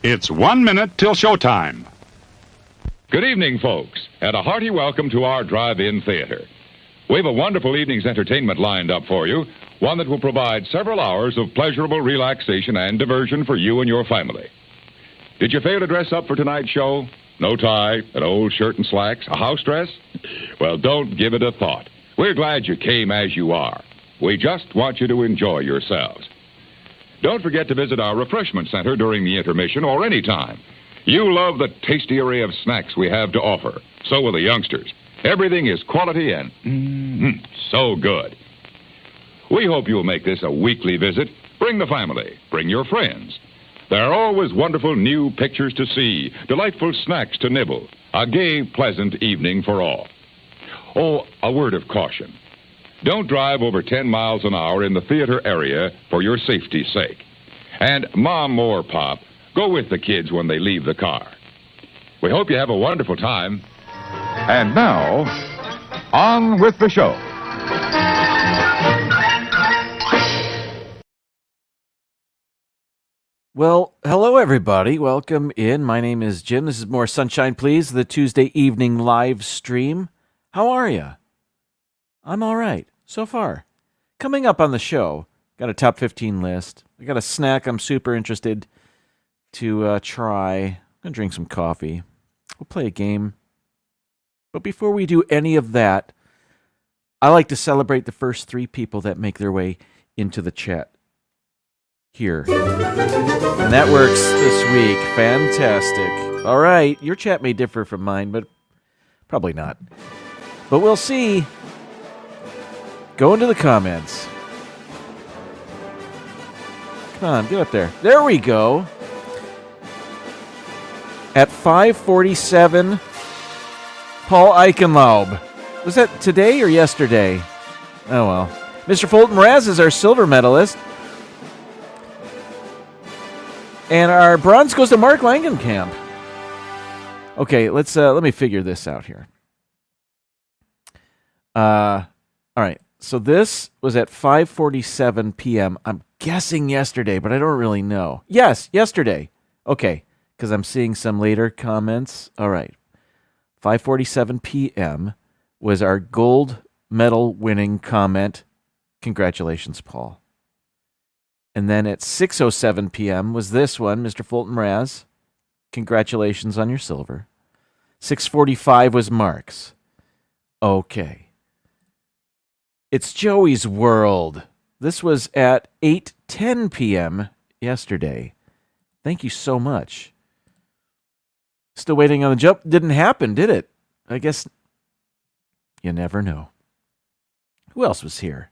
It's 1 minute till showtime. Good evening, folks, and a hearty welcome to our drive-in theater. We have a wonderful evening's entertainment lined up for you, one that will provide several hours of pleasurable relaxation and diversion for you and your family. Did you fail to dress up for tonight's show? No tie, an old shirt and slacks, a house dress? Well, don't give it a thought. We're glad you came as you are. We just want you to enjoy yourselves. Don't forget to visit our refreshment center during the intermission or any time. You love the tasty array of snacks we have to offer. So will the youngsters. Everything is quality and so good. We hope you'll make this a weekly visit. Bring the family. Bring your friends. There are always wonderful new pictures to see, delightful snacks to nibble, a gay, pleasant evening for all. Oh, a word of caution. Don't drive over 10 miles an hour in the theater area for your safety's sake. And Mom or Pop, go with the kids when they leave the car. We hope you have a wonderful time. And now, on with the show. Well, hello everybody. Welcome in. My name is Jim. This is More Sunshine Please, the Tuesday evening live stream. How are you? I'm all right so far. Coming up on the show, got a top 15 list. I got a snack I'm super interested to try. I'm going to drink some coffee. We'll play a game. But before we do any of that, I like to celebrate the first 3 people that make their way into the chat here. And that works this week. Fantastic. All right, your chat may differ from mine, but probably not. But we'll see. Go into the comments. Come on, get up there. There we go. At 5:47, Paul Eichenlaub. Was that today or yesterday? Oh, well. Mr. Fulton Raz is our silver medalist. And our bronze goes to Mark Langenkamp. Okay, let me figure this out here. All right. So this was at 5:47 p.m. I'm guessing yesterday, but I don't really know. Yes, yesterday. Okay, because I'm seeing some later comments. All right. 5:47 p.m. was our gold medal winning comment. Congratulations, Paul. And then at 6:07 p.m. was this one, Mr. Fulton Raz. Congratulations on your silver. 6:45 was Mark's. Okay. It's Joey's World. This was at 8:10 p.m. yesterday. Thank you so much. Still waiting on the jump. Didn't happen, did it? I guess you never know. Who else was here?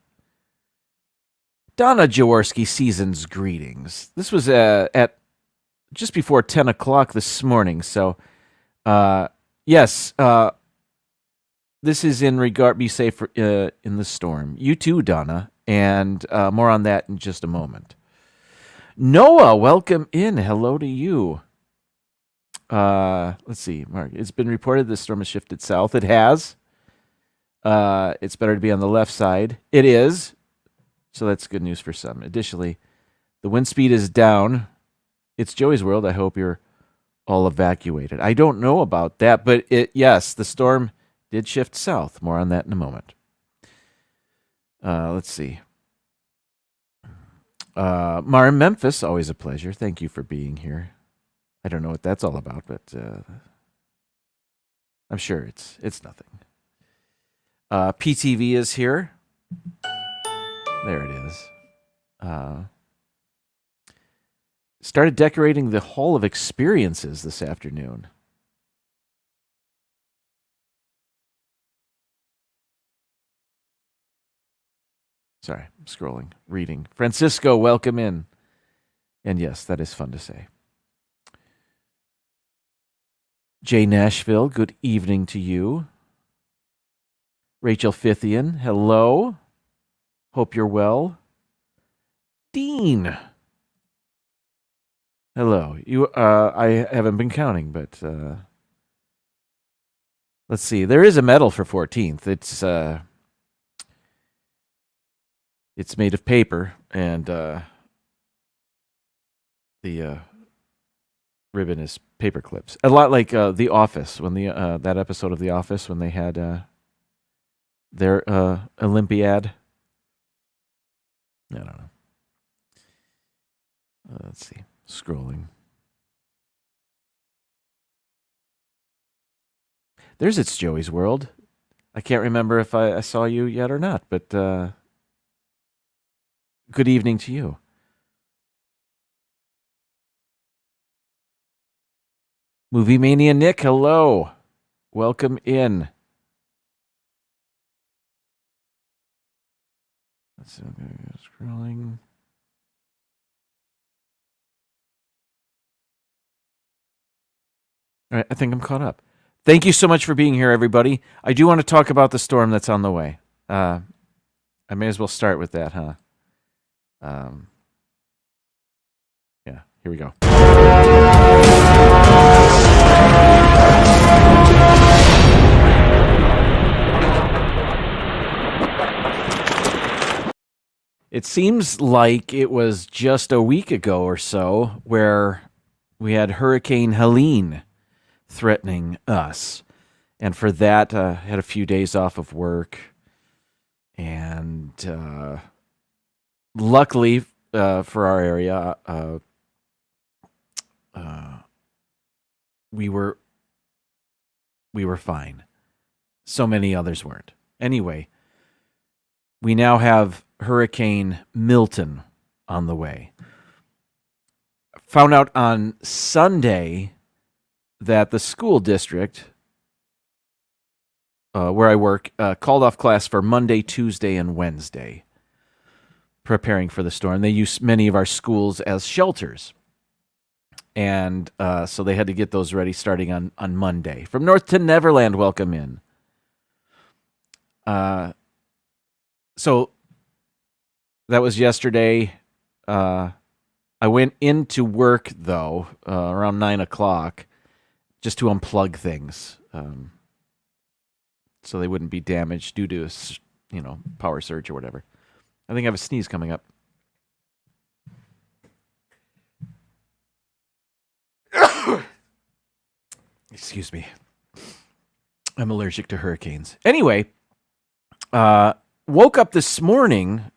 Donna Jaworski seasons greetings. This was at just before 10 o'clock this morning. So, yes, this is in regard, be safe in the storm. You too, Donna, and more on that in just a moment. Noah, welcome in. Hello to you. Let's see, Mark. It's been reported the storm has shifted south. It has. It's better to be on the left side. It is. So that's good news for some. Additionally, the wind speed is down. It's Joey's World. I hope you're all evacuated. I don't know about that, but yes, the storm did shift south. More on that in a moment. Let's see. Mara Memphis, always a pleasure. Thank you for being here. I don't know what that's all about, but I'm sure it's nothing. PTV is here. There it is. Started decorating the Hall of Experiences this afternoon. Sorry, I'm scrolling, reading. Francisco, welcome in. And yes, that is fun to say. Jay Nashville, good evening to you. Rachel Fithian, hello. Hope you're well. Dean, hello. I haven't been counting, but let's see. There is a medal for 14th. It's made of paper, and the ribbon is paper clips. A lot like The Office, when that episode of The Office when they had their Olympiad. I don't know. Let's see. Scrolling. There's It's Joey's World. I can't remember if I saw you yet or not, but good evening to you. Movie Mania Nick, hello. Welcome in. Let's see, scrolling. All right, I think I'm caught up. Thank you so much for being here, everybody. I do want to talk about the storm that's on the way. I may as well start with that, huh? Yeah, here we go. It seems like it was just a week ago or so where we had Hurricane Helene threatening us. And for that, had a few days off of work. And luckily for our area, we were fine. So many others weren't. Anyway, we now have Hurricane Milton on the way. Found out on Sunday that the school district where I work called off class for Monday, Tuesday, and Wednesday, preparing for the storm. They use many of our schools as shelters. And so they had to get those ready starting on Monday. From North to Neverland, welcome in. So that was yesterday. I went into work, though, around 9 o'clock, just to unplug things so they wouldn't be damaged due to, power surge or whatever. I think I have a sneeze coming up. Excuse me. I'm allergic to hurricanes. Anyway, woke up this morning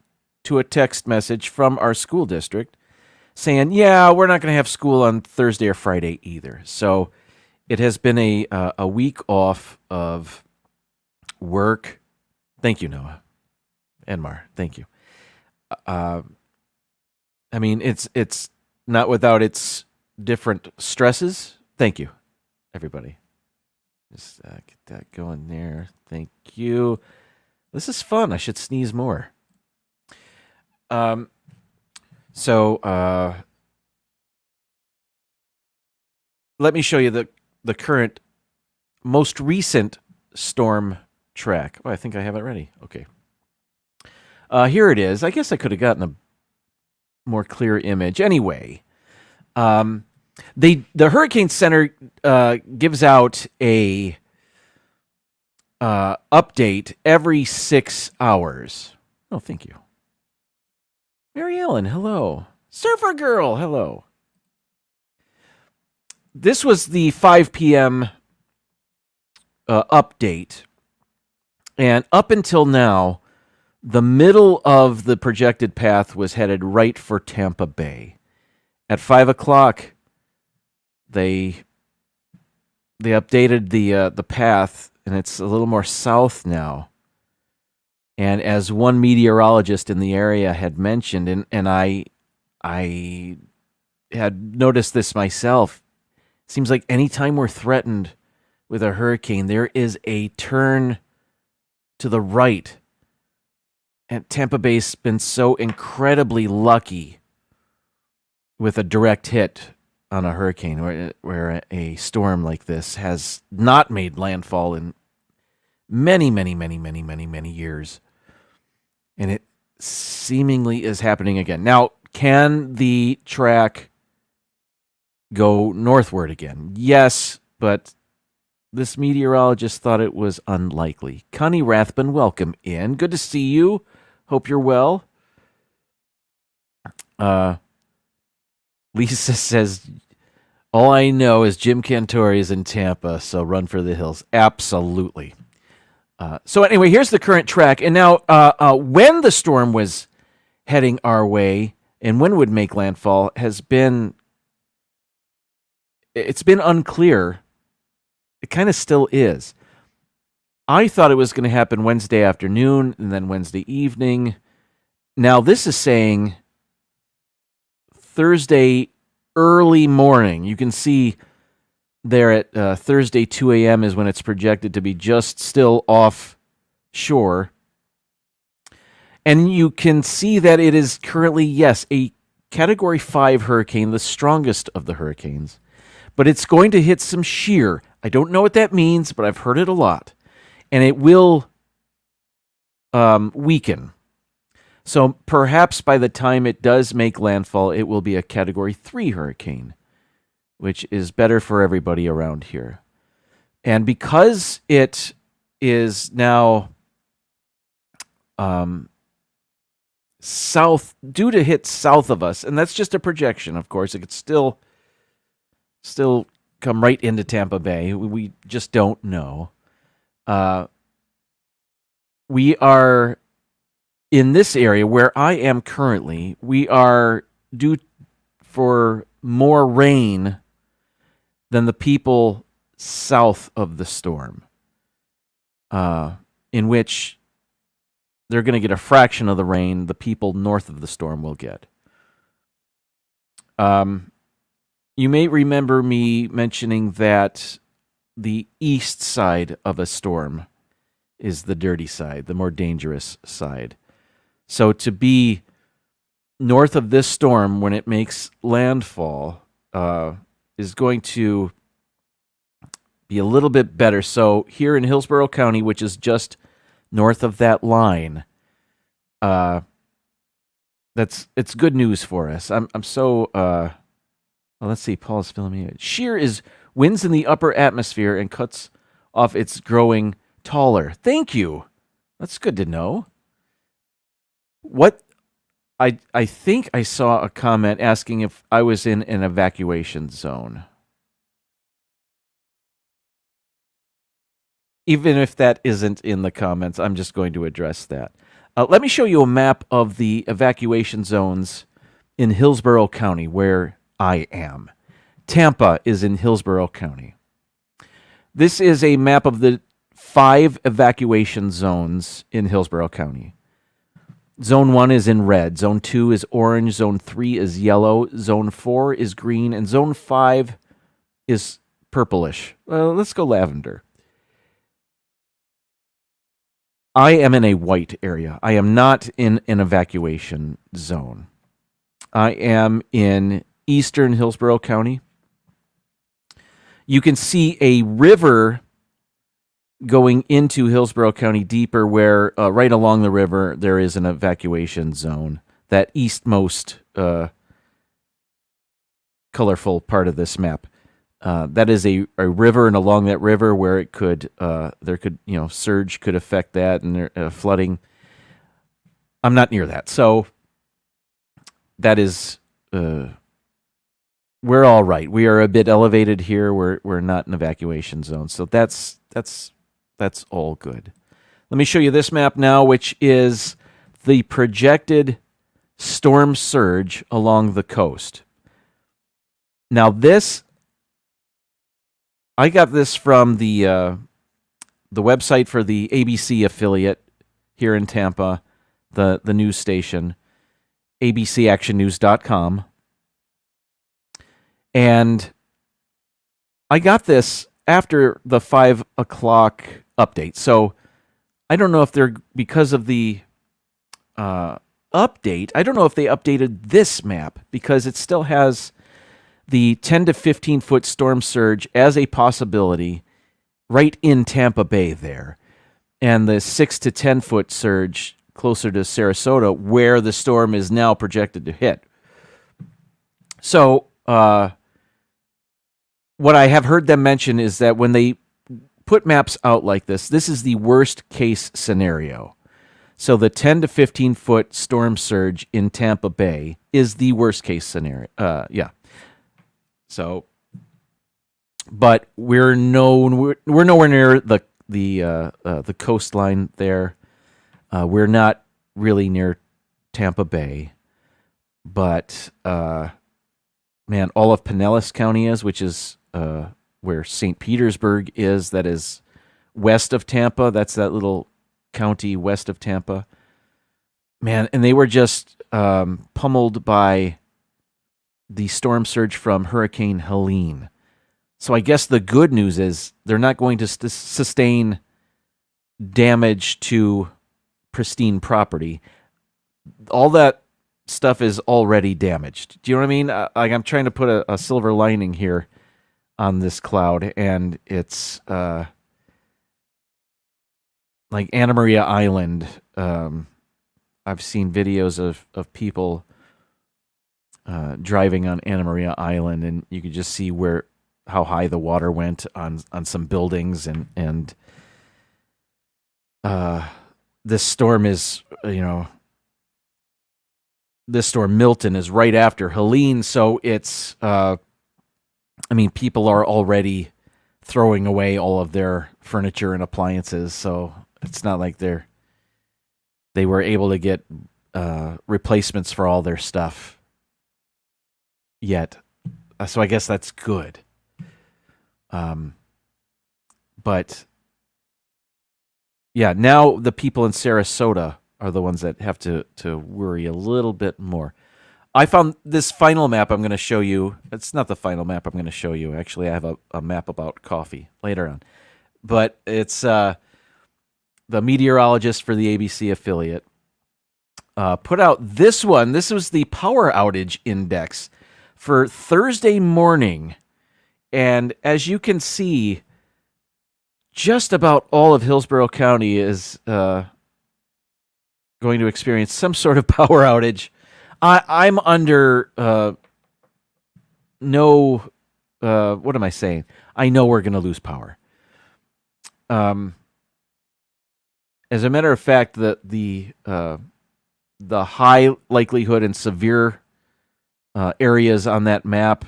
to a text message from our school district saying, yeah, we're not going to have school on Thursday or Friday either. So it has been a week off of work. Thank you, Noah. Enmar, thank you. I mean, it's not without its different stresses. Thank you, everybody. Just get that going there. Thank you. This is fun. I should sneeze more. So let me show you the current, most recent storm track. Oh, I think I have it ready. Okay. Here it is. I guess I could have gotten a more clear image. Anyway, the Hurricane Center gives out a update every 6 hours. Oh, thank you. Mary Ellen, hello. Surfer Girl, hello. This was the 5 p.m. Update. And up until now, the middle of the projected path was headed right for Tampa Bay. At 5 o'clock, they updated the path, and it's a little more south now. And as one meteorologist in the area had mentioned, and I had noticed this myself, it seems like anytime we're threatened with a hurricane, there is a turn to the right. And Tampa Bay's been so incredibly lucky with a direct hit on a hurricane where a storm like this has not made landfall in many, many, many, many, many, many years. And it seemingly is happening again. Now, can the track go northward again? Yes, but this meteorologist thought it was unlikely. Connie Rathbun, welcome in. Good to see you. Hope you're well. Lisa says, All I know is Jim Cantore is in Tampa, so run for the hills. Absolutely. So anyway, here's the current track. And now when the storm was heading our way and when would make landfall it's been unclear. It kind of still is. I thought it was going to happen Wednesday afternoon and then Wednesday evening. Now this is saying Thursday early morning. You can see there at Thursday 2 a.m. is when it's projected to be just still offshore. And you can see that it is currently, yes, a Category 5 hurricane, the strongest of the hurricanes. But it's going to hit some shear. I don't know what that means, but I've heard it a lot. And it will weaken. So perhaps by the time it does make landfall, it will be a Category 3 hurricane, which is better for everybody around here. And because it is now due to hit south of us, and that's just a projection, of course, it could still come right into Tampa Bay. We just don't know. We are in this area where I am currently, we are due for more rain than the people south of the storm, in which they're going to get a fraction of the rain the people north of the storm will get. You may remember me mentioning that the east side of a storm is the dirty side, the more dangerous side. So to be north of this storm when it makes landfall is going to be a little bit better. So here in Hillsborough County, which is just north of that line, it's good news for us. I'm so well, let's see. Paul's filling me in. Shear is winds in the upper atmosphere and cuts off its growing taller. Thank you. That's good to know. What I think I saw a comment asking if I was in an evacuation zone. Even if that isn't in the comments, I'm just going to address that. Let me show you a map of the evacuation zones in Hillsborough County, where I am. Tampa is in Hillsborough County. This is a map of the 5 evacuation zones in Hillsborough County. Zone 1 is in red. Zone 2 is orange. Zone 3 is yellow. Zone 4 is green. And Zone 5 is purplish. Let's go lavender. I am in a white area. I am not in an evacuation zone. I am in eastern Hillsborough County. You can see a river going into Hillsborough County deeper where right along the river there is an evacuation zone, that eastmost colorful part of this map. That is a river, and along that river where it could surge could affect that and flooding. I'm not near that, so that is we're all right. We are a bit elevated here. We're not in evacuation zone, so that's all good. Let me show you this map now, which is the projected storm surge along the coast. Now I got this from the website for the ABC affiliate here in Tampa, the news station, abcactionnews.com. And I got this after the 5 o'clock update. So I don't know if they're, because of the update, I don't know if they updated this map because it still has the 10 to 15 foot storm surge as a possibility right in Tampa Bay there. And the 6 to 10 foot surge closer to Sarasota where the storm is now projected to hit. So, what I have heard them mention is that when they put maps out like this is the worst case scenario. So the 10 to 15 foot storm surge in Tampa Bay is the worst case scenario. Yeah. So but we're nowhere near the coastline there. We're not really near Tampa Bay, but man, all of Pinellas County is, which is where St. Petersburg is. That is west of Tampa. That's that little county west of Tampa. Man, and they were just pummeled by the storm surge from Hurricane Helene. So I guess the good news is they're not going to sustain damage to pristine property. All that stuff is already damaged. Do you know what I mean? Like I'm trying to put a silver lining here on this cloud, and it's like Anna Maria Island. I've seen videos of people driving on Anna Maria Island, and you could just see how high the water went on some buildings, and this storm is, this storm Milton is right after Helene, so it's people are already throwing away all of their furniture and appliances, so it's not like they were able to get replacements for all their stuff yet. So I guess that's good. But yeah, now the people in Sarasota are the ones that have to worry a little bit more. I found this final map I'm going to show you. It's not the final map I'm going to show you. Actually, I have a map about coffee later on. But it's the meteorologist for the ABC affiliate put out this one. This was the power outage index for Thursday morning. And as you can see, just about all of Hillsborough County is going to experience some sort of power outage. I'm under no, what am I saying? I know we're going to lose power. As a matter of fact, the high likelihood and severe areas on that map,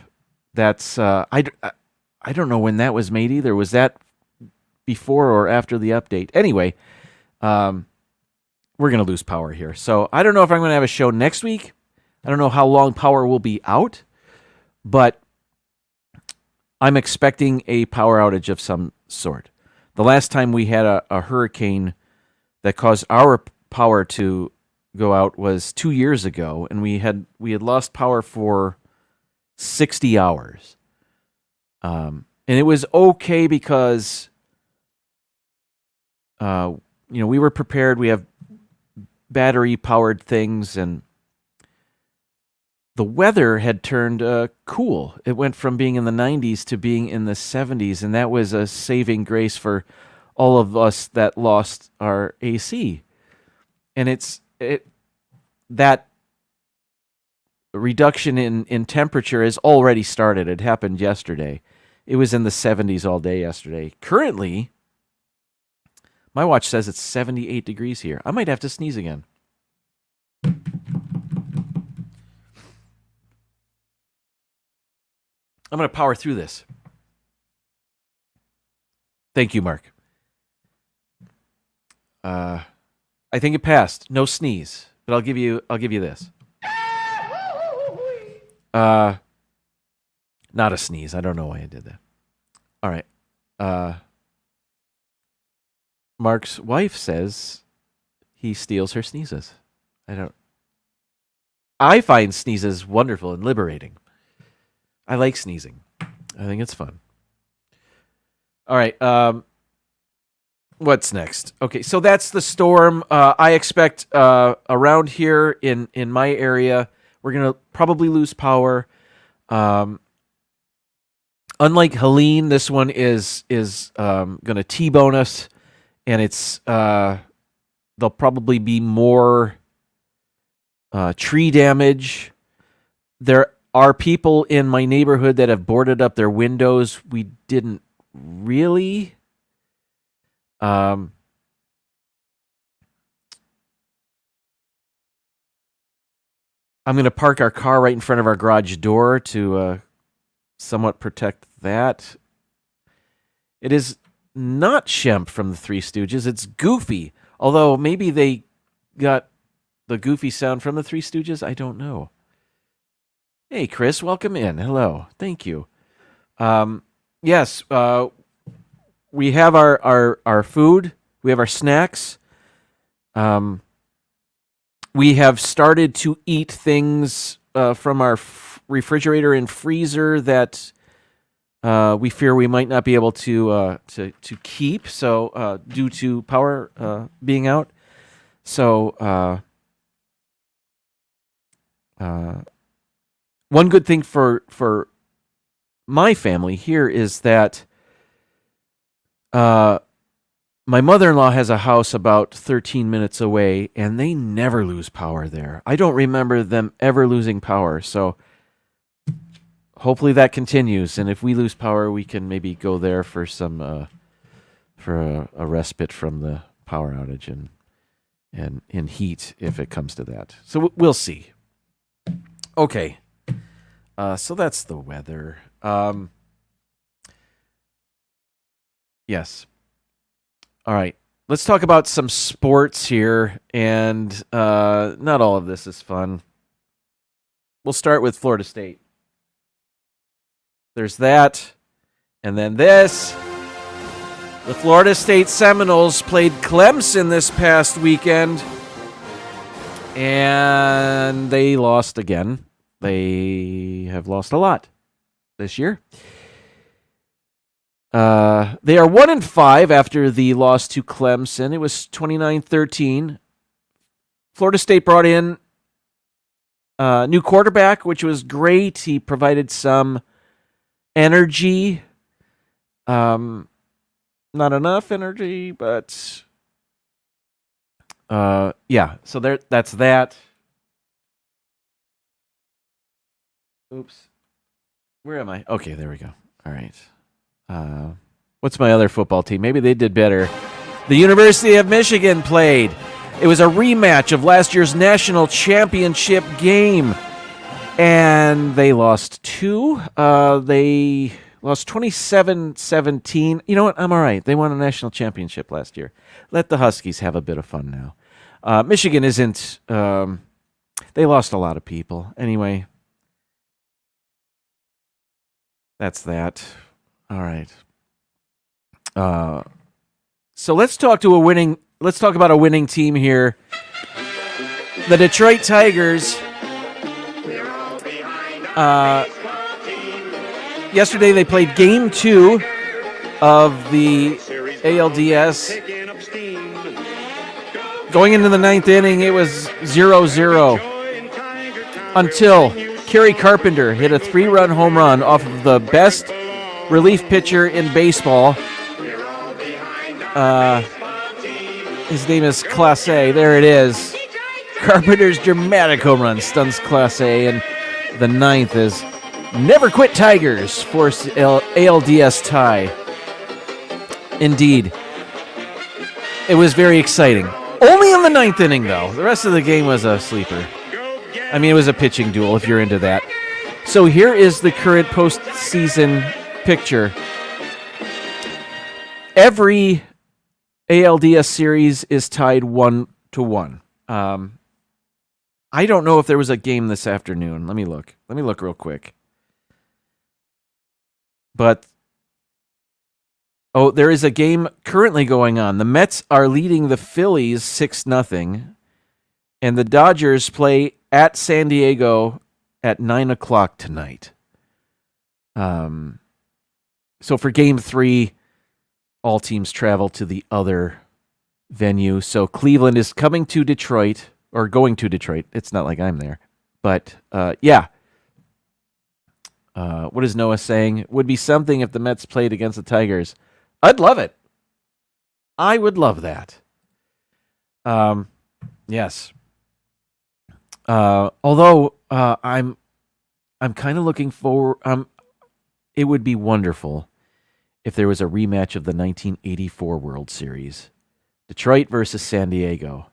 that's I don't know when that was made either. Was that before or after the update? Anyway, we're going to lose power here. So I don't know if I'm going to have a show next week. I don't know how long power will be out, but I'm expecting a power outage of some sort. The last time we had a hurricane that caused our power to go out was 2 years ago, and we had lost power for 60 hours. And it was okay because we were prepared. We have battery powered things, and the weather had turned cool. It went from being in the 90s to being in the 70s, and that was a saving grace for all of us that lost our AC. And that reduction in temperature has already started. It happened yesterday. It was in the 70s all day yesterday. Currently, my watch says it's 78 degrees here. I might have to sneeze again. I'm going to power through this. Thank you, Mark. I think it passed. No sneeze, but I'll give you this. Not a sneeze. I don't know why I did that. All right. Mark's wife says he steals her sneezes. I find sneezes wonderful and liberating. I like sneezing. I think it's fun. All right. What's next? Okay, so that's the storm. I expect around here in my area, we're going to probably lose power. Unlike Helene, this one is going to T-bone us, and it's there'll probably be more tree damage. There are people in my neighborhood that have boarded up their windows. We didn't really. I'm going to park our car right in front of our garage door to somewhat protect that. It is not Shemp from the Three Stooges. It's Goofy. Although maybe they got the Goofy sound from the Three Stooges. I don't know. Hey, Chris, welcome in. Hello. Thank you. Yes, we have our food. We have our snacks. We have started to eat things from our refrigerator and freezer that we fear we might not be able to keep. So due to power being out. So one good thing for my family here is that my mother-in-law has a house about 13 minutes away, and they never lose power there. I don't remember them ever losing power, so hopefully that continues. And if we lose power, we can maybe go there for some for a respite from the power outage and in heat if it comes to that. So we'll see. Okay. So that's the weather. Yes. All right. Let's talk about some sports here, and not all of this is fun. We'll start with Florida State. There's that, and then this. The Florida State Seminoles played Clemson this past weekend, and they lost again. They have lost a lot this year. They are 1-5 after the loss to Clemson. It was 29-13. Florida State brought in a new quarterback, which was great. He provided some energy. Not enough energy, but yeah. So that's that. Oops. Where am I? Okay, there we go. All right. What's my other football team? Maybe they did better. The University of Michigan played. It was a rematch of last year's national championship game, and they lost 2. They lost 27-17. You know what? I'm all right. They won a national championship last year. Let the Huskies have a bit of fun now. Michigan isn't. They lost a lot of people. Anyway, that's that. All right. So let's talk about a winning team here. The Detroit Tigers. Yesterday they played Game 2 of the ALDS. Going into the 9th inning, it was 0-0 until Kerry Carpenter hit a 3-run home run off of the best relief pitcher in baseball. His name is Clase. There it is. Carpenter's dramatic home run stuns Clase, and the 9th is Never Quit Tigers force ALDS tie. Indeed. It was very exciting. Only in the 9th inning, though. The rest of the game was a sleeper. I mean, it was a pitching duel, if you're into that. So here is the current postseason picture. Every ALDS series is tied 1-1. I don't know if there was a game this afternoon. Let me look real quick. But there is a game currently going on. The Mets are leading the Phillies 6-0, and the Dodgers play at San Diego at 9:00 tonight. So for Game 3, all teams travel to the other venue. So Cleveland is coming to Detroit, or going to Detroit. It's not like I'm there. But, yeah. What is Noah saying? Would be something if the Mets played against the Tigers. I'd love it. I would love that. Yes. Although I'm kind of looking forward. It would be wonderful if there was a rematch of the 1984 World Series, Detroit versus San Diego.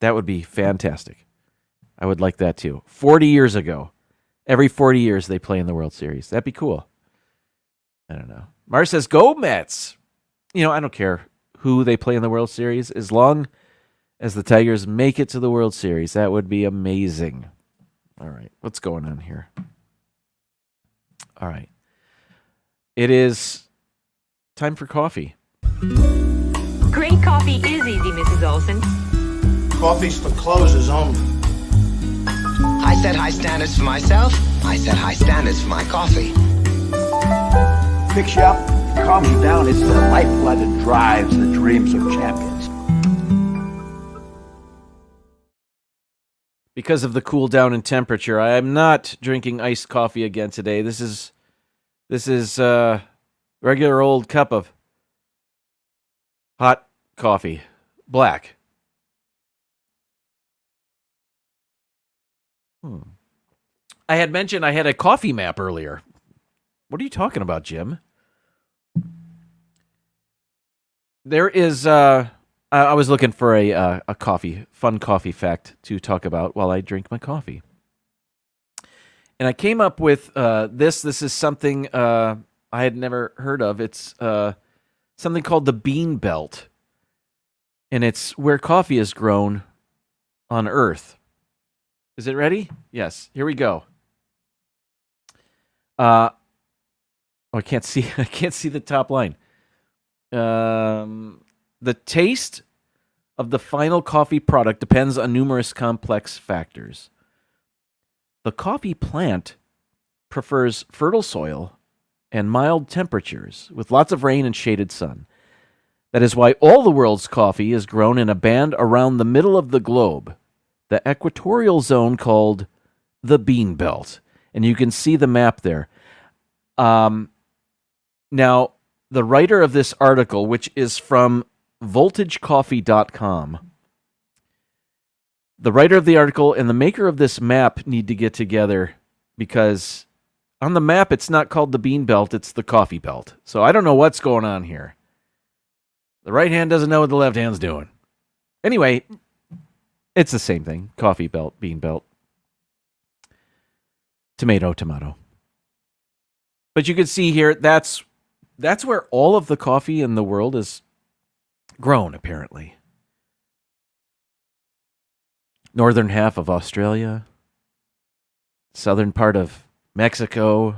That would be fantastic. I would like that too. 40 years ago. Every 40 years they play in the World Series. That'd be cool. I don't know. Mars says, go Mets. I don't care who they play in the World Series, as long as the Tigers make it to the World Series. That would be amazing. All right, what's going on here? All right. It is time for coffee. Great coffee is easy, Mrs. Olson. Coffee's for closers only. I set high standards for myself. I set high standards for my coffee. Picks you up, calms you down. It's the lifeblood that drives the dreams of champions. Because of the cool down in temperature, I am not drinking iced coffee again today. This is regular old cup of hot coffee, black. I had mentioned I had a coffee map earlier. What are you talking about, Jim? There is, I was looking for a fun coffee fact to talk about while I drink my coffee. And I came up with this. This is something I had never heard of. It's something called the bean belt. And it's where coffee is grown on Earth. Is it ready? Yes. Here we go. I can't see. I can't see the top line. The taste of the final coffee product depends on numerous complex factors. The coffee plant prefers fertile soil and mild temperatures with lots of rain and shaded sun. That is why all the world's coffee is grown in a band around the middle of the globe, the equatorial zone called the bean belt. And you can see the map there. Now, the writer of this article, which is from voltagecoffee.com, the writer of the article and the maker of this map need to get together, because on the map it's not called the bean belt, it's the coffee belt. So I don't know what's going on here. The right hand doesn't know what the left hand's doing. Anyway, it's the same thing. Coffee belt, bean belt. Tomato, tomato. But you can see here, that's where all of the coffee in the world is grown, apparently. Northern half of Australia, southern part of Mexico,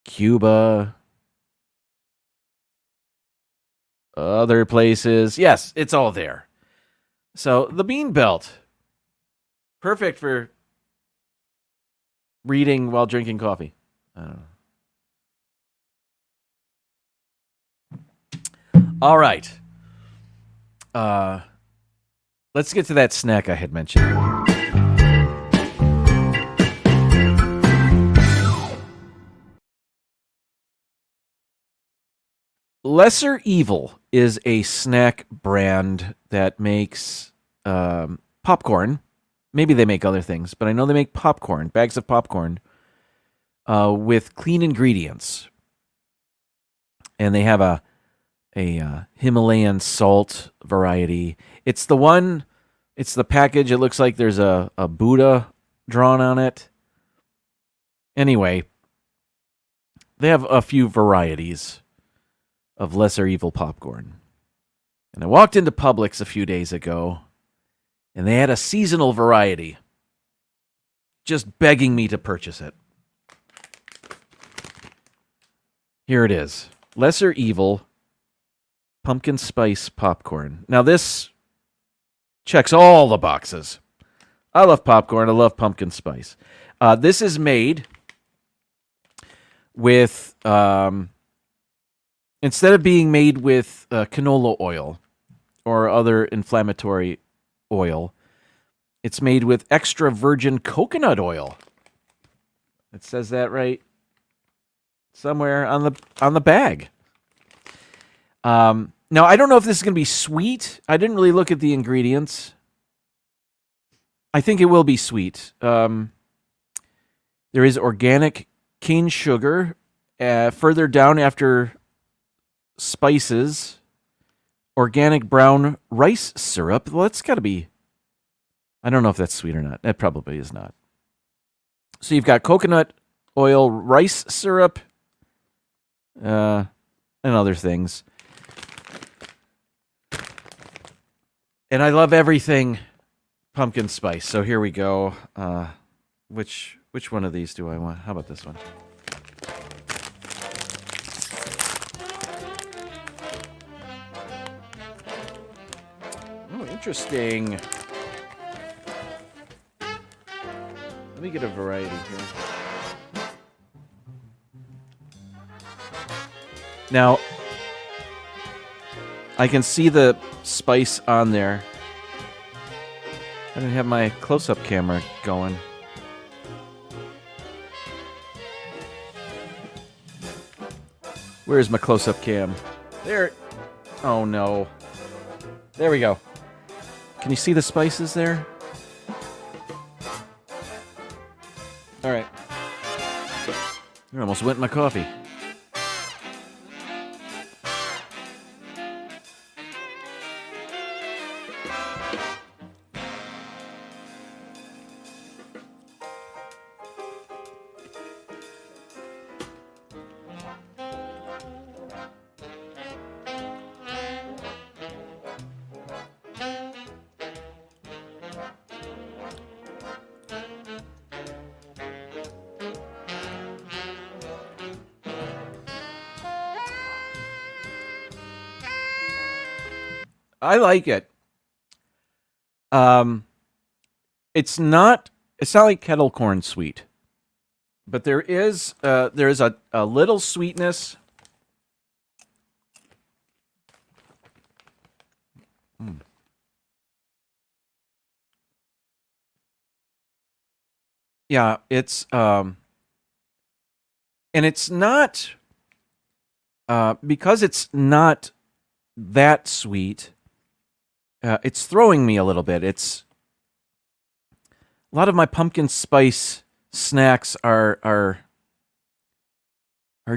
Cuba, other places. Yes, it's all there. So the bean belt, perfect for reading while drinking coffee. I don't know. All right. Let's get to that snack I had mentioned. Lesser Evil is a snack brand that makes popcorn. Maybe they make other things, but I know they make popcorn, bags of popcorn, with clean ingredients. And they have a Himalayan salt variety. It's the package. It looks like there's a Buddha drawn on it. Anyway, they have a few varieties of Lesser Evil popcorn. And I walked into Publix a few days ago, and they had a seasonal variety, just begging me to purchase it. Here it is. Lesser Evil pumpkin spice popcorn. Now this checks all the boxes. I love popcorn. I love pumpkin spice. This is made with, instead of being made with canola oil or other inflammatory oil, it's made with extra virgin coconut oil. It says that right somewhere on the bag. Now, I don't know if this is going to be sweet. I didn't really look at the ingredients. I think it will be sweet. There is organic cane sugar. Further down after spices, organic brown rice syrup. Well, that's got to be... I don't know if that's sweet or not. That probably is not. So you've got coconut oil, rice syrup, and other things. And I love everything pumpkin spice. So here we go. Which one of these do I want? How about this one? Oh, interesting. Let me get a variety here. Now, I can see the spice on there. I didn't have my close-up camera going. Where's my close-up cam? There. Oh, no. There we go. Can you see the spices there? All right. I almost went in my coffee. I like it. It's not like kettle corn sweet, but there is a little sweetness. Yeah, it's and it's not because it's not that sweet. It's throwing me a little bit. It's a lot of my pumpkin spice snacks are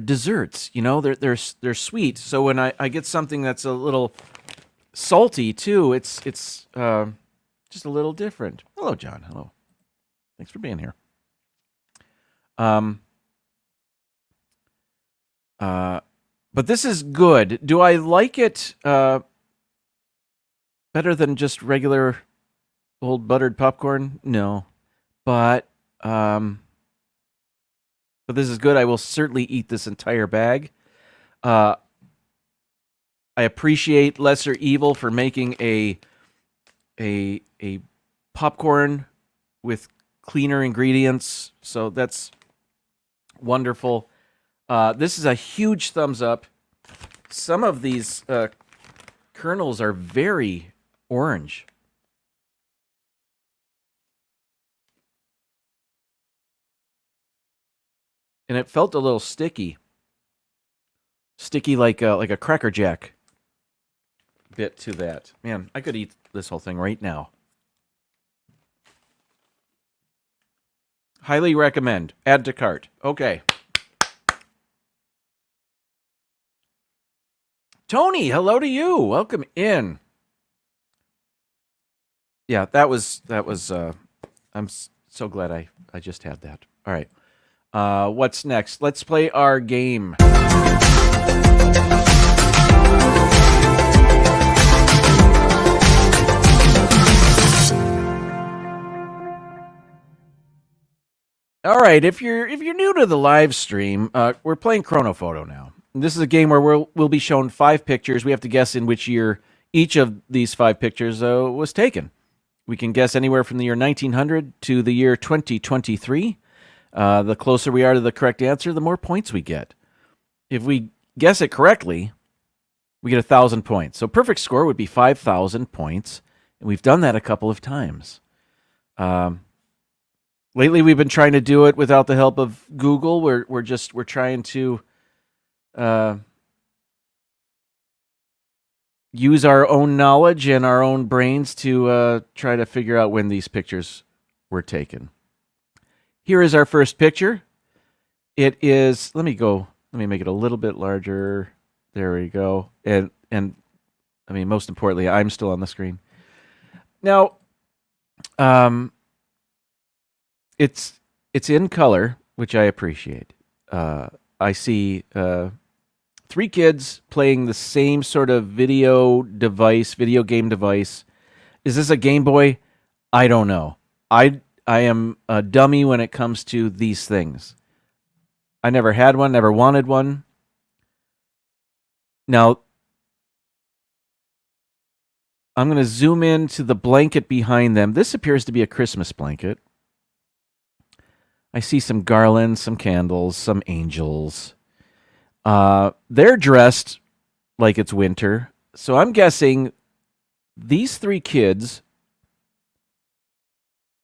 desserts. You know, they're sweet. So when I get something that's a little salty too, it's just a little different. Hello, John. Hello. Thanks for being here. But this is good. Do I like it? Better than just regular old buttered popcorn? No. But this is good. I will certainly eat this entire bag. I appreciate Lesser Evil for making a popcorn with cleaner ingredients. So that's wonderful. This is a huge thumbs up. Some of these kernels are very orange. And it felt a little sticky. Sticky like a Cracker Jack bit to that. Man, I could eat this whole thing right now. Highly recommend. Add to cart. Okay. Tony, hello to you. Welcome in. Yeah, that was I'm so glad I just had that. All right. What's next? Let's play our game. All right, if you're new to the live stream, we're playing Chronophoto now. This is a game where we'll be shown 5 pictures. We have to guess in which year each of these 5 pictures was taken. We can guess anywhere from the year 1900 to the year 2023. The closer we are to the correct answer, the more points we get. If we guess it correctly, we get 1,000 points. So perfect score would be 5,000 points, and we've done that a couple of times. Lately, we've been trying to do it without the help of Google. We're trying to use our own knowledge and our own brains to try to figure out when these pictures were taken. Here is our first picture. It is, let me make it a little bit larger. There we go. And I mean, most importantly, I'm still on the screen. Now, it's in color, which I appreciate. I see 3 kids playing the same sort of video game device. Is this a Game Boy? I don't know. I am a dummy when it comes to these things. I never had one, never wanted one. Now, I'm going to zoom in to the blanket behind them. This appears to be a Christmas blanket. I see some garlands, some candles, some angels. They're dressed like it's winter. So I'm guessing these 3 kids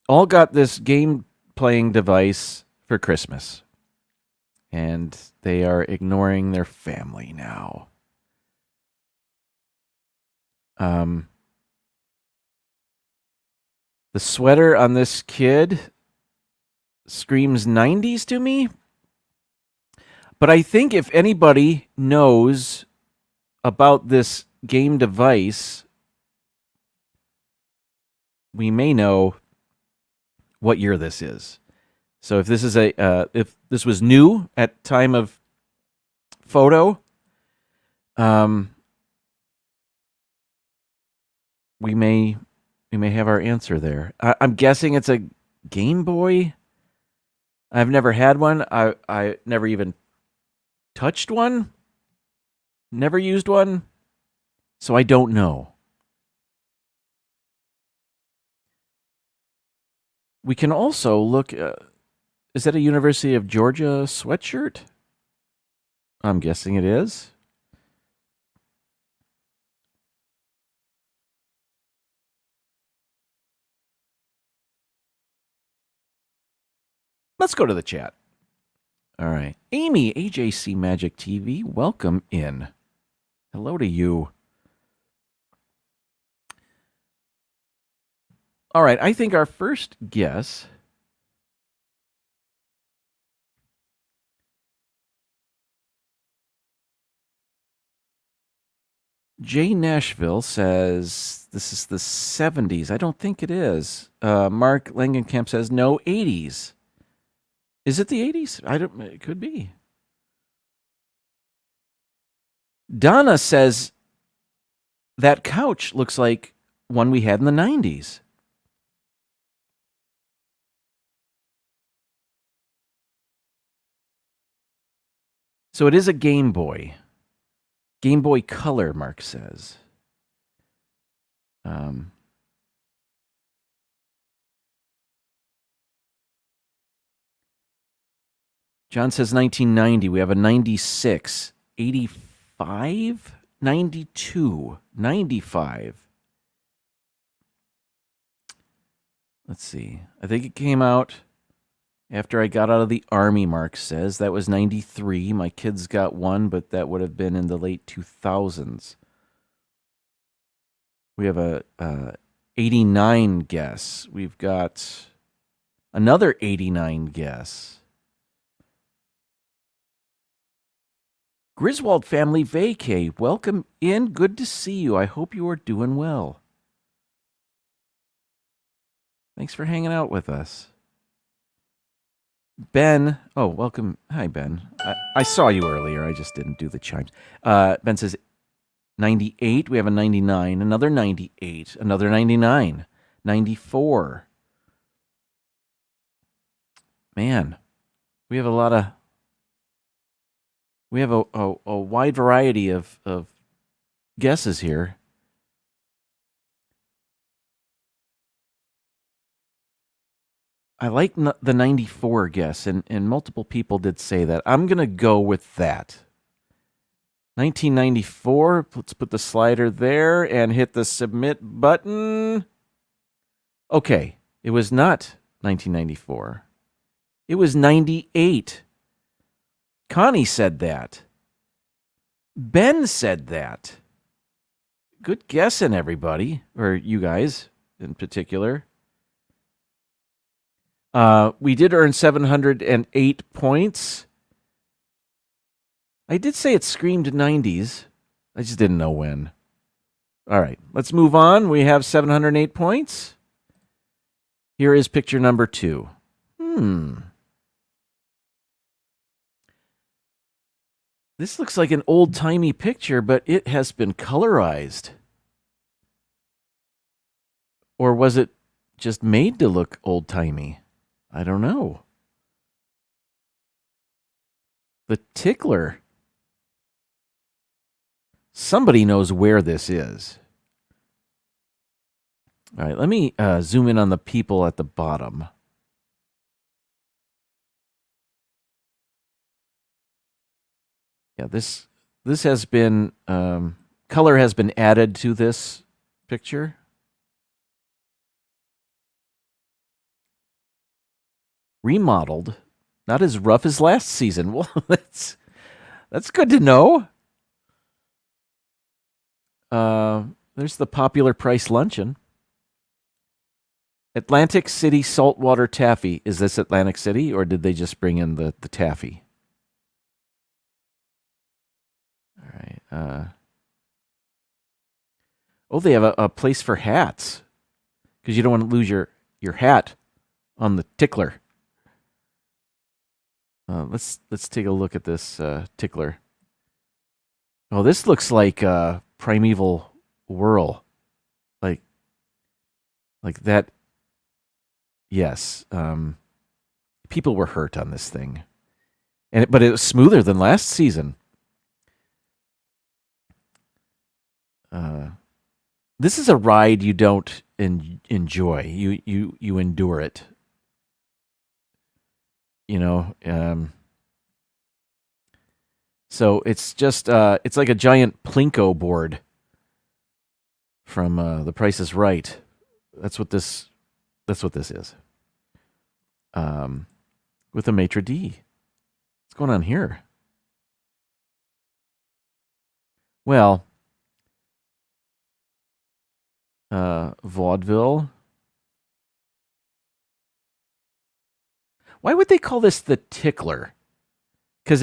all got this game-playing device for Christmas. And they are ignoring their family now. The sweater on this kid screams 90s to me. But I think if anybody knows about this game device, we may know what year this is. So if this is if this was new at time of photo, we may have our answer there. I'm guessing it's a Game Boy. I've never had one. I never even touched one. Never used one. So I don't know. We can also look. Is that a University of Georgia sweatshirt? I'm guessing it is. Let's go to the chat. All right. Amy, AJC Magic TV, welcome in. Hello to you. All right. I think our first guess Jay Nashville says this is the 70s. I don't think it is. Mark Langenkamp says no, 80s. Is it the 80s? It could be. Donna says that couch looks like one we had in the 90s. So it is a Game Boy. Game Boy Color, Mark says. John says 1990. We have a 96. 85? 92. 95. Let's see. I think it came out after I got out of the Army, Mark says. That was 93. My kids got one, but that would have been in the late 2000s. We have a 89 guess. We've got another 89 guess. Griswold family vacay, welcome in. Good to see you. I hope you are doing well. Thanks for hanging out with us. Ben, oh, welcome. Hi, Ben. I saw you earlier. I just didn't do the chimes. Ben says 98. We have a 99, another 98, another 99, 94. Man, we have a lot of... We have a wide variety of guesses here. I like the 94 guess, and multiple people did say that. I'm going to go with that. 1994, let's put the slider there and hit the submit button. Okay, it was not 1994. It was 98. Connie said that. Ben said that. Good guessing, everybody, or you guys in particular. We did earn 708 points. I did say it screamed 90s. I just didn't know when. All right, let's move on. We have 708 points. Here is picture number 2. This looks like an old-timey picture, but it has been colorized. Or was it just made to look old-timey? I don't know. The tickler. Somebody knows where this is. All right, let me zoom in on the people at the bottom. Yeah, this has been color has been added to this picture. Remodeled, not as rough as last season. Well, that's good to know. There's the popular price luncheon. Atlantic City saltwater taffy. Is this Atlantic City, or did they just bring in the taffy? All right. Oh, they have a place for hats, because you don't want to lose your hat on the tickler. Let's take a look at this tickler. Oh, this looks like Primeval Whirl, like that. Yes, people were hurt on this thing, but it was smoother than last season. This is a ride you don't enjoy. You endure it. You know, so it's just it's like a giant Plinko board from The Price is Right. That's what this is. With a maitre d'. What's going on here? Well, vaudeville. Why would they call this the tickler? Because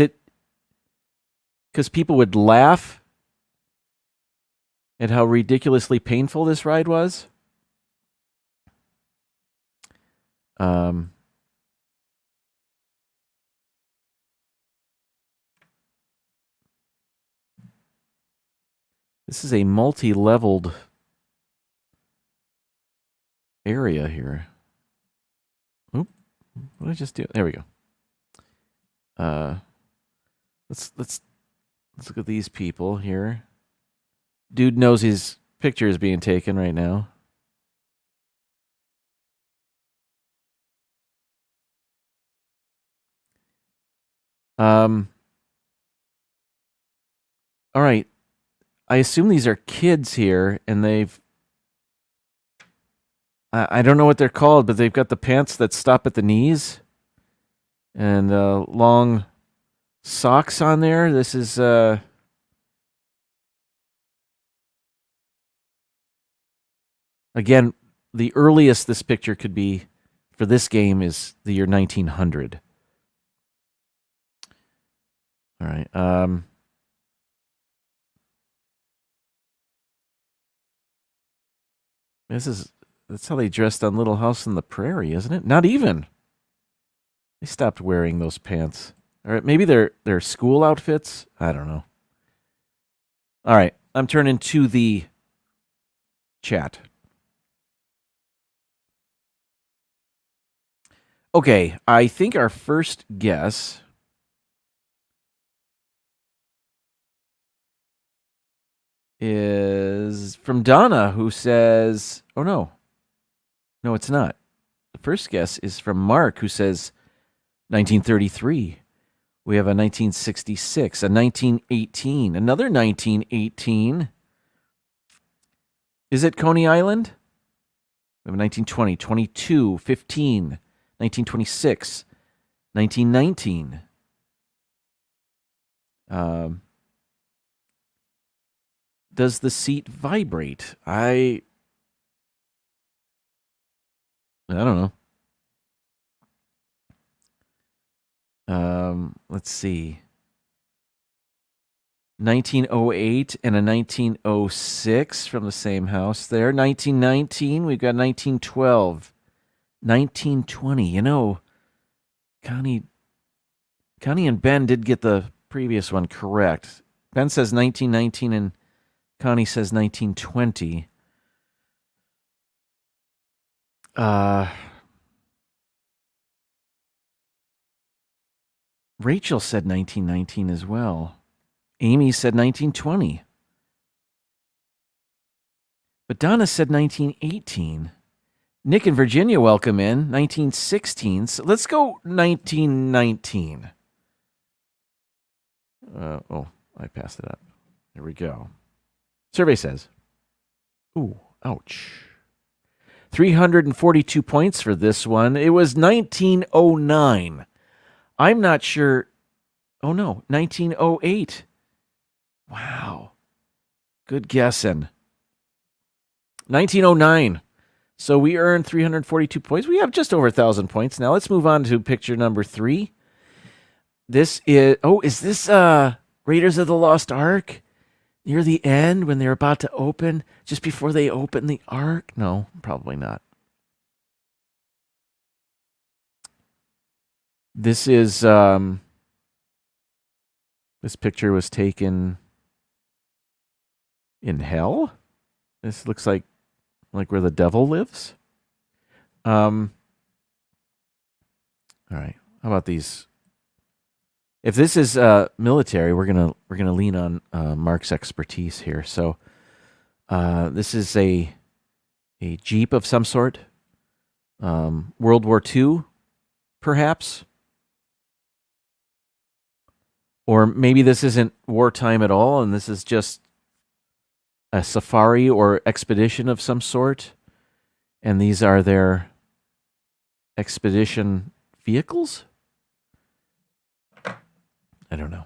people would laugh at how ridiculously painful this ride was. This is a multi-leveled area here. Oop, what did I just do? There we go. Let's look at these people here. Dude knows his picture is being taken right now. All right. I assume these are kids here, and I don't know what they're called, but they've got the pants that stop at the knees and long socks on there. This is again, the earliest this picture could be for this game is the year 1900. All right. That's how they dressed on Little House on the Prairie, isn't it? Not even. They stopped wearing those pants. All right, maybe they're school outfits. I don't know. All right, I'm turning to the chat. Okay, I think our first guess is from Donna, who says, oh, no, it's not. The first guess is from Mark, who says 1933. We have a 1966, a 1918, another 1918. Is it Coney Island? We have a 1920, 22, 15, 1926, 1919. Does the seat vibrate? I don't know. Let's see. 1908 and a 1906 from the same house there. 1919, we've got 1912. 1920. You know, Connie and Ben did get the previous one correct. Ben says 1919 and Connie says 1920. Rachel said 1919 as well. Amy said 1920. But Donna said 1918. Nick and Virginia welcome in 1916. So let's go 1919. I passed it up. Here we go. Survey says, ooh, ouch. 342 points for this one. It was 1909. I'm not sure. Oh, no, 1908. Wow. Good guessing. 1909. So we earned 342 points. We have just over 1,000 points. Now let's move on to picture number 3. This is, is this Raiders of the Lost Ark? Near the end when they're about to open, just before they open the Ark? No, probably not. This is, this picture was taken in hell? This looks like where the devil lives? All right. How about these? If this is military, we're gonna lean on Mark's expertise here. So this is a Jeep of some sort. World War II, perhaps. Or maybe this isn't wartime at all, and this is just a safari or expedition of some sort. And these are their expedition vehicles? I don't know.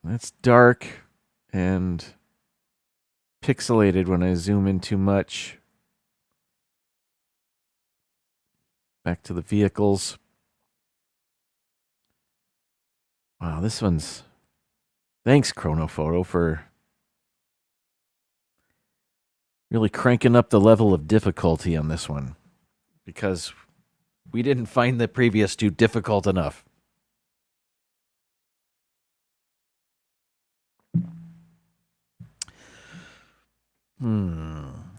It's dark and pixelated when I zoom in too much. Back to the vehicles. Wow, this one's... Thanks, Chronophoto, for really cranking up the level of difficulty on this one. Because we didn't find the previous two difficult enough.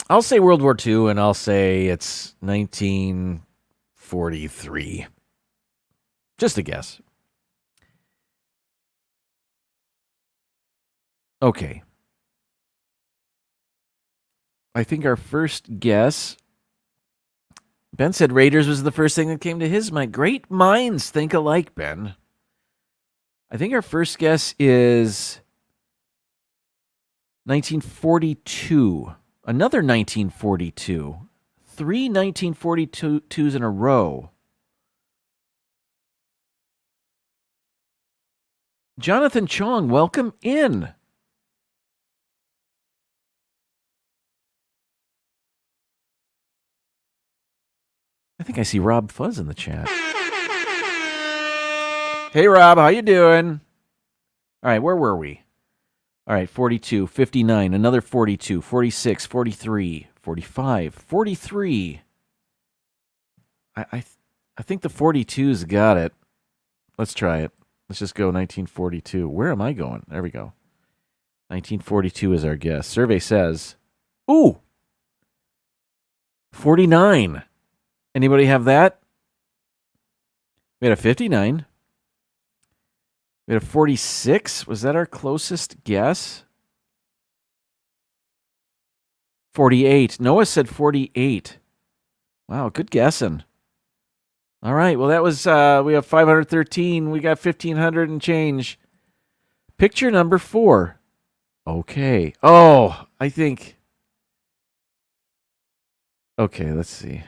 I'll say World War II, and I'll say it's 1943. Just a guess. Okay. I think our first guess... Ben said Raiders was the first thing that came to his mind. Great minds think alike, Ben. I think our first guess is 1942. Another 1942. 3 1942s in a row. Jonathan Chong, welcome in. I think I see Rob Fuzz in the chat. Hey, Rob, how you doing? All right, where were we? All right, 42, 59, another 42, 46, 43, 45, 43. I think the 42's got it. Let's try it. Let's just go 1942. Where am I going? There we go. 1942 is our guess. Survey says, ooh, 49. Anybody have that? We had a 59. We had a 46. Was that our closest guess? 48. Noah said 48. Wow, good guessing. All right, well, that was, we have 513. We got 1,500 and change. Picture number 4. Okay. Oh, I think. Okay, let's see.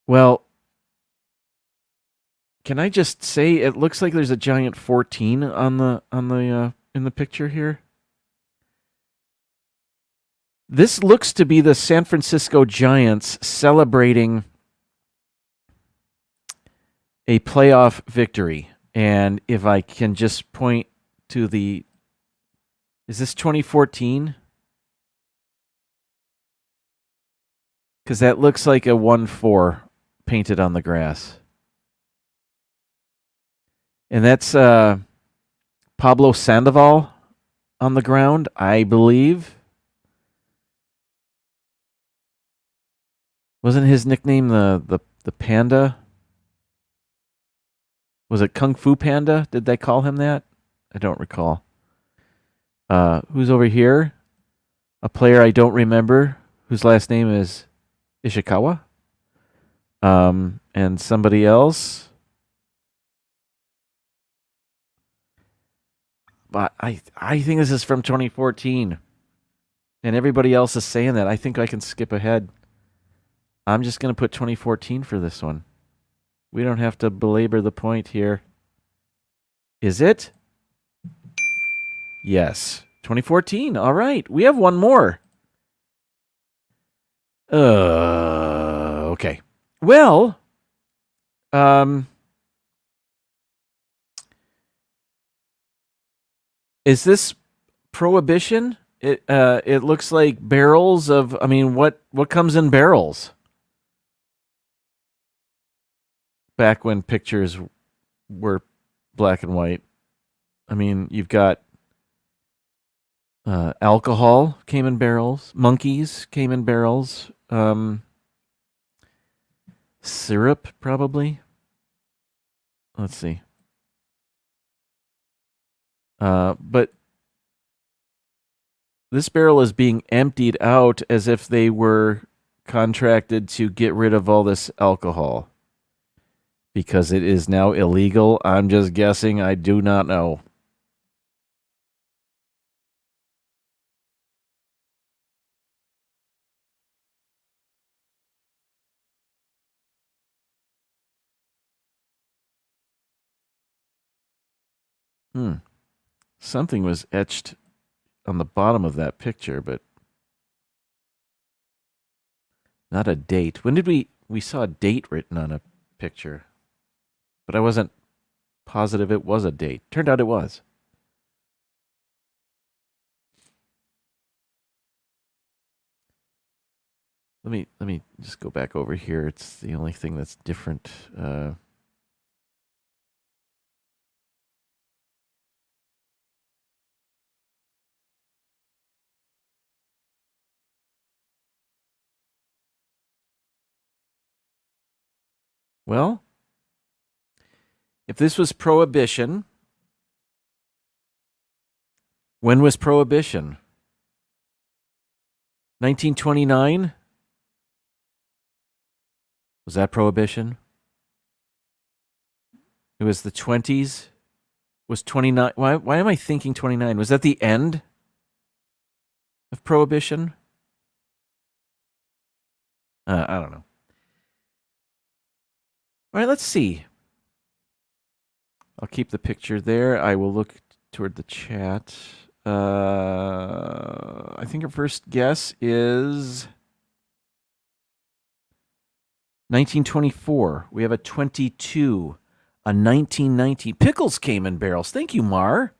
Well, can I just say it looks like there's a giant 14 on the in the picture here? This looks to be the San Francisco Giants celebrating a playoff victory. And if I can just point to the... Is this 2014? Because that looks like a 1-4 painted on the grass. And that's Pablo Sandoval on the ground, I believe. Wasn't his nickname the Panda? Was it Kung Fu Panda? Did they call him that? I don't recall. Who's over here? A player I don't remember, whose last name is Ishikawa. And somebody else. But I think this is from 2014. And everybody else is saying that. I think I can skip ahead. I'm just going to put 2014 for this one. We don't have to belabor the point here. Is it? Yes. 2014. All right. We have one more. Okay. Well, is this Prohibition? It looks like barrels of, I mean, what comes in barrels? Back when pictures were black and white. I mean, you've got alcohol came in barrels. Monkeys came in barrels. Syrup, probably. Let's see. But this barrel is being emptied out as if they were contracted to get rid of all this alcohol. Because it is now illegal. I'm just guessing. I do not know. Something was etched on the bottom of that picture, but not a date. When did we saw a date written on a picture? But I wasn't positive it was a date. Turned out it was. Let me just go back over here. It's the only thing that's different. Well, if this was Prohibition, when was Prohibition? 1929? Was that Prohibition? It was the 20s? Was 29? Why am I thinking 29? Was that the end of Prohibition? I don't know. All right, let's see. I'll keep the picture there. I will look toward the chat. I think our first guess is 1924. We have a 22, a 1919. Pickles came in barrels. Thank you, Mar.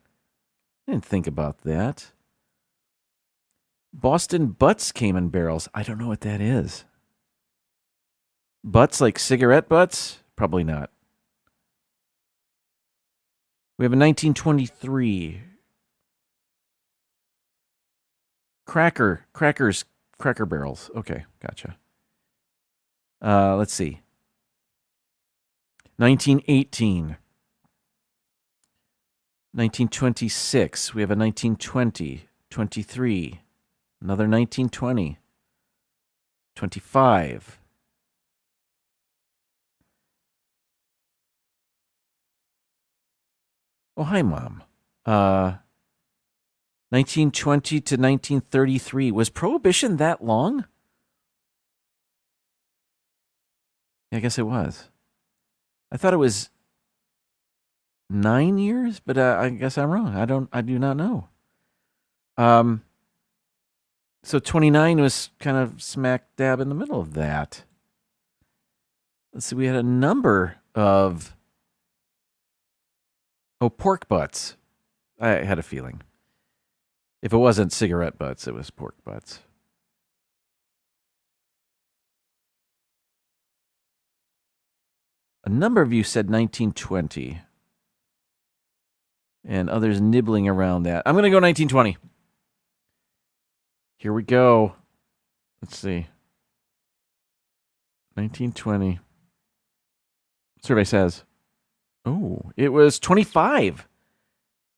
I didn't think about that. Boston Butts came in barrels. I don't know what that is. Butts like cigarette butts? Probably not. We have a 1923. Cracker barrels. Okay, gotcha. Let's see. 1918. 1926. We have a 1920. 23. Another 1920. 25. Oh, hi, Mom. 1920 to 1933. Was Prohibition that long? Yeah, I guess it was. I thought it was 9 years, but I guess I'm wrong. I do not know. So 29 was kind of smack dab in the middle of that. Let's see, we had a number of pork butts. I had a feeling. If it wasn't cigarette butts, it was pork butts. A number of you said 1920. and others nibbling around that. I'm going to go 1920. Here we go. Let's see. 1920. Survey says. Oh, it was 25.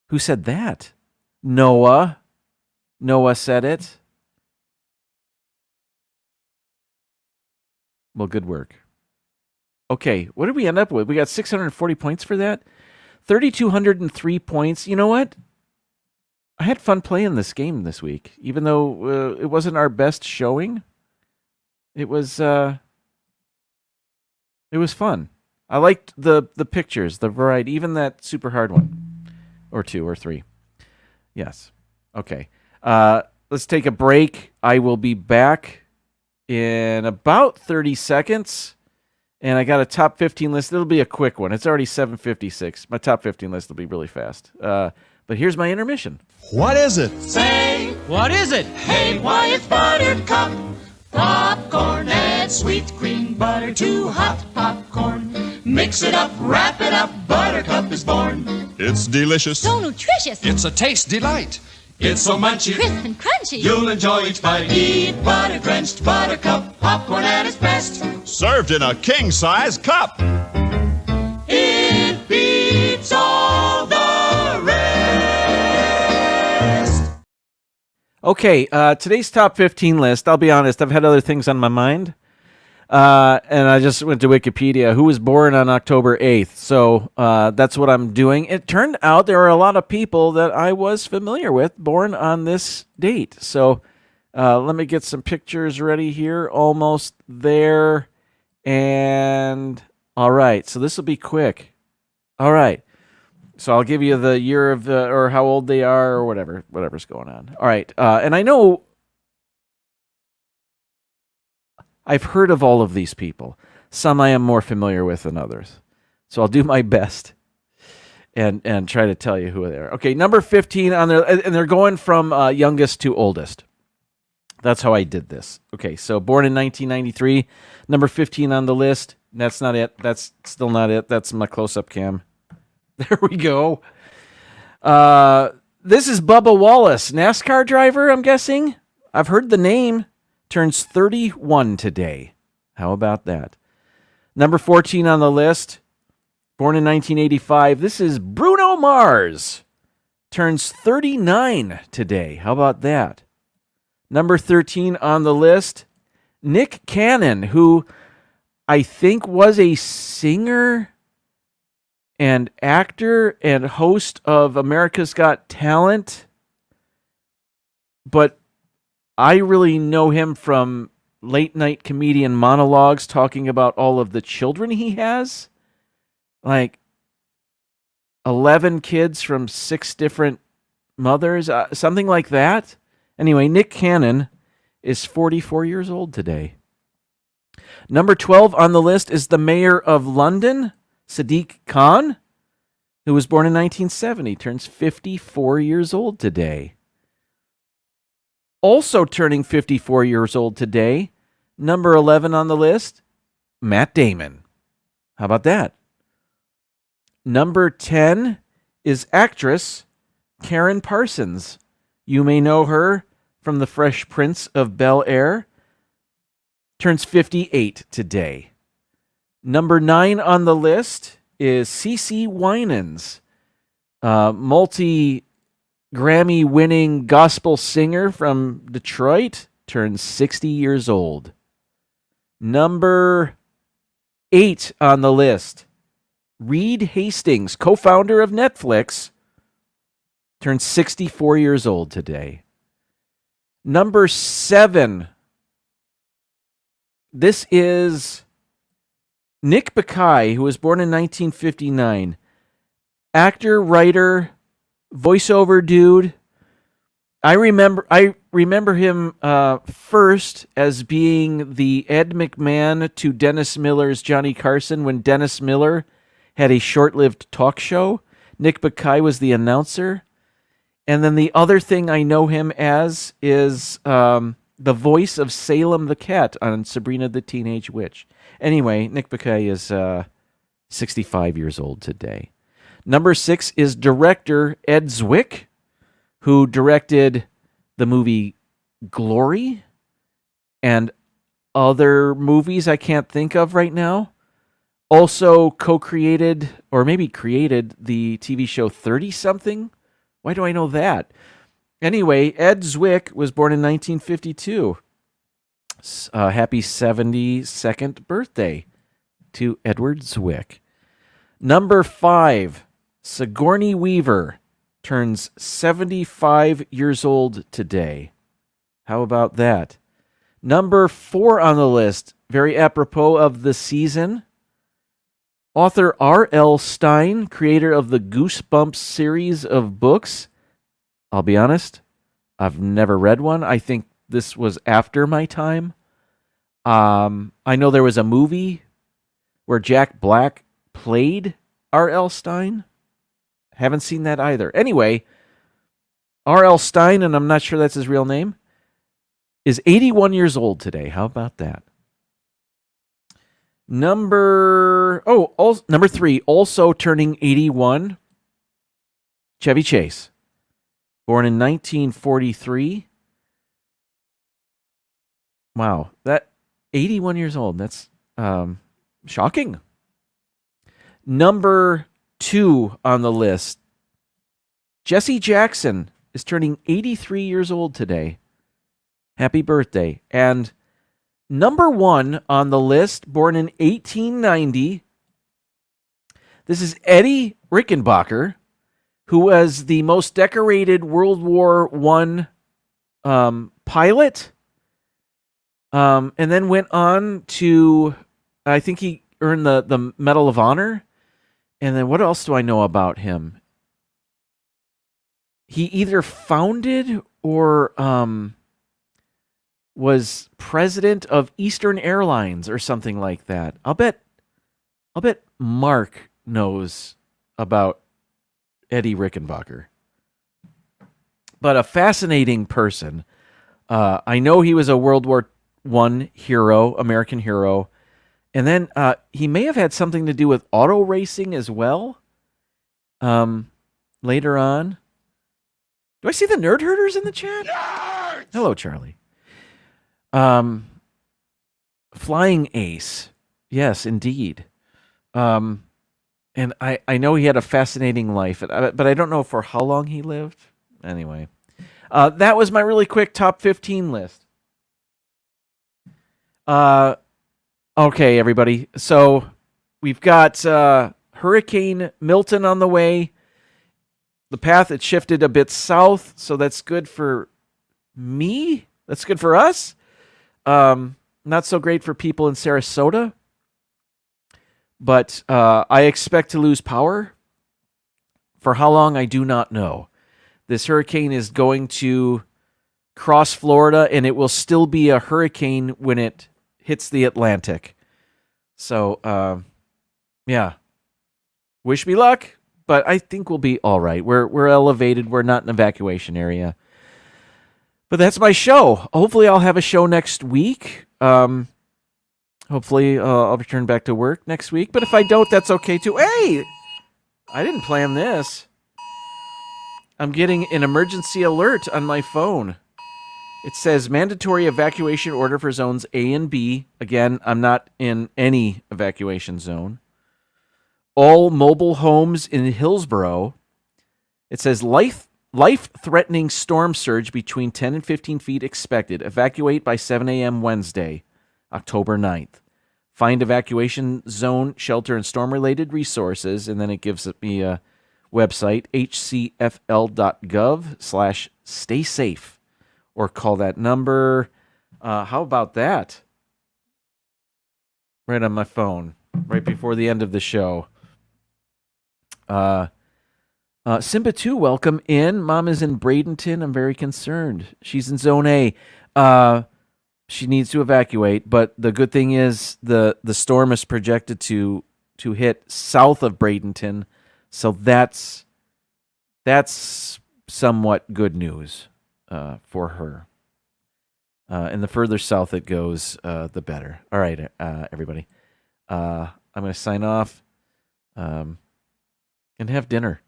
Who said that? Noah. Noah said it. Well, good work. Okay, what did we end up with? We got 640 points for that. 3,203 points. You know what? I had fun playing this game this week, even though it wasn't our best showing. It was fun. I liked the pictures, the variety, even that super hard one, or 2 or 3. Yes. Okay. Let's take a break. I will be back in about 30 seconds. And I got a top 15 list. It'll be a quick one. It's already 7:56. My top 15 list will be really fast. But here's my intermission. What is it? Say, what is it? Hey, why, it's Buttercup. Popcorn and sweet cream butter, too hot popcorn. Mix it up, wrap it up, Buttercup is born. It's delicious. So nutritious. It's a taste delight. It's so munchy, crisp and crunchy. You'll enjoy each bite. Eat butter-drenched Buttercup popcorn at its best. Served in a king-size cup. It beats all the rest. Okay, today's top 15 list, I'll be honest, I've had other things on my mind. And I just went to Wikipedia, who was born on October 8th. So that's what I'm doing. It turned out there are a lot of people that I was familiar with born on this date. So let me get some pictures ready here. Almost there. And all right. So this will be quick. All right. So I'll give you the year of the, or how old they are or whatever's going on. All right. And I know I've heard of all of these people. Some I am more familiar with than others. So I'll do my best and try to tell you who they are. Okay, number 15 on there, and they're going from youngest to oldest. That's how I did this. Okay, so born in 1993, number 15 on the list. That's not it. That's still not it. That's my close-up cam. There we go. This is Bubba Wallace, NASCAR driver, I'm guessing. I've heard the name. Turns 31 today. How about that? Number 14 on the list, born in 1985. This is Bruno Mars. Turns 39 today. How about that? Number 13 on the list, Nick Cannon, who I think was a singer and actor and host of America's Got Talent, but I really know him from late night comedian monologues talking about all of the children he has. Like 11 kids from 6 different mothers, something like that. Anyway, Nick Cannon is 44 years old today. Number 12 on the list is the mayor of London, Sadiq Khan, who was born in 1970, turns 54 years old today. Also turning 54 years old today, number 11 on the list, Matt Damon. How about that? Number 10 is actress Karen Parsons. You may know her from The Fresh Prince of Bel-Air. Turns 58 today. Number 9 on the list is CeCe Winans, multi-Grammy-winning gospel singer from Detroit, turns 60 years old. Number 8 on the list, Reed Hastings, co-founder of Netflix, turns 64 years old today. Number 7, this is Nick Bakay, who was born in 1959. Actor, writer, voiceover dude. I remember him first as being the Ed McMahon to Dennis Miller's Johnny Carson when Dennis Miller had a short-lived talk show. Nick Bakay was the announcer. And then the other thing I know him as is the voice of Salem the Cat on Sabrina the Teenage Witch. Anyway, Nick Bakay is 65 years old today. Number 6 is director Ed Zwick, who directed the movie Glory and other movies I can't think of right now. Also co-created, or maybe created, the TV show 30-something. Why do I know that? Anyway, Ed Zwick was born in 1952. Happy 72nd birthday to Edward Zwick. Number 5, Sigourney Weaver turns 75 years old today. How about that? Number 4 on the list, very apropos of the season, author R.L. Stine, creator of the Goosebumps series of books. I'll be honest, I've never read one. I think this was after my time. I know there was a movie where Jack Black played R.L. Stine. Haven't seen that either. Anyway, R.L. Stine, and I'm not sure that's his real name, is 81 years old today. How about that? Number 3, also turning 81, Chevy Chase. Born in 1943. Wow, that 81 years old. That's shocking. Number 2 on the list, Jesse Jackson is turning 83 years old today. Happy birthday. And number 1 on the list, born in 1890, this is Eddie Rickenbacker, who was the most decorated World War I pilot, and then went on to, I think he earned the Medal of Honor. And then what else do I know about him? He either founded or was president of Eastern Airlines or something like that. I'll bet Mark knows about Eddie Rickenbacker. But a fascinating person. I know he was a World War I hero, American hero. And then he may have had something to do with auto racing as well. Later on. Do I see the Nerd Herders in the chat? Nerds! Hello, Charlie. Flying Ace. Yes, indeed. And I know he had a fascinating life, but I don't know for how long he lived. Anyway, that was my really quick top 15 list. Okay, everybody. So we've got Hurricane Milton on the way. The path had shifted a bit south, so that's good for me. That's good for us. Not so great for people in Sarasota. But I expect to lose power. For how long, I do not know. This hurricane is going to cross Florida, and it will still be a hurricane when it hits the Atlantic. So, yeah. Wish me luck, but I think we'll be all right. We're elevated. We're not an evacuation area. But that's my show. Hopefully I'll have a show next week. Hopefully I'll return back to work next week. But if I don't, that's okay too. Hey! I didn't plan this. I'm getting an emergency alert on my phone. It says mandatory evacuation order for zones A and B. Again, I'm not in any evacuation zone. All mobile homes in Hillsborough. It says life-threatening storm surge between 10 and 15 feet expected. Evacuate by 7 a.m. Wednesday, October 9th. Find evacuation zone, shelter, and storm-related resources. And then it gives me a website, hcfl.gov/stay safe. Or call that number. How about that? Right on my phone, right before the end of the show. Simba 2, welcome in. Mom is in Bradenton. I'm very concerned. She's in Zone A. She needs to evacuate, but the good thing is the storm is projected to hit south of Bradenton, so that's somewhat good news for her. And the further south it goes, the better. All right, everybody. I'm going to sign off. And and have dinner.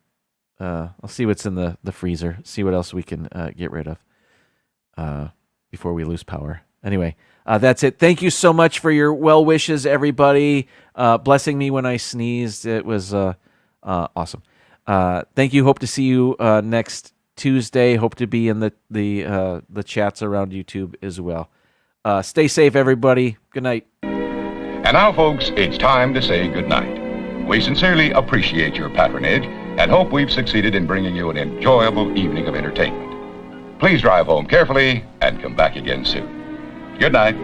I'll see what's in the freezer. See what else we can get rid of before we lose power. Anyway, that's it. Thank you so much for your well wishes, everybody. Blessing me when I sneezed. It was awesome. Thank you. Hope to see you next Tuesday. Hope to be in the chats around YouTube as well. Stay safe, everybody. Good night. And now, folks, it's time to say goodnight. We sincerely appreciate your patronage and hope we've succeeded in bringing you an enjoyable evening of entertainment. Please drive home carefully and come back again soon. Good night.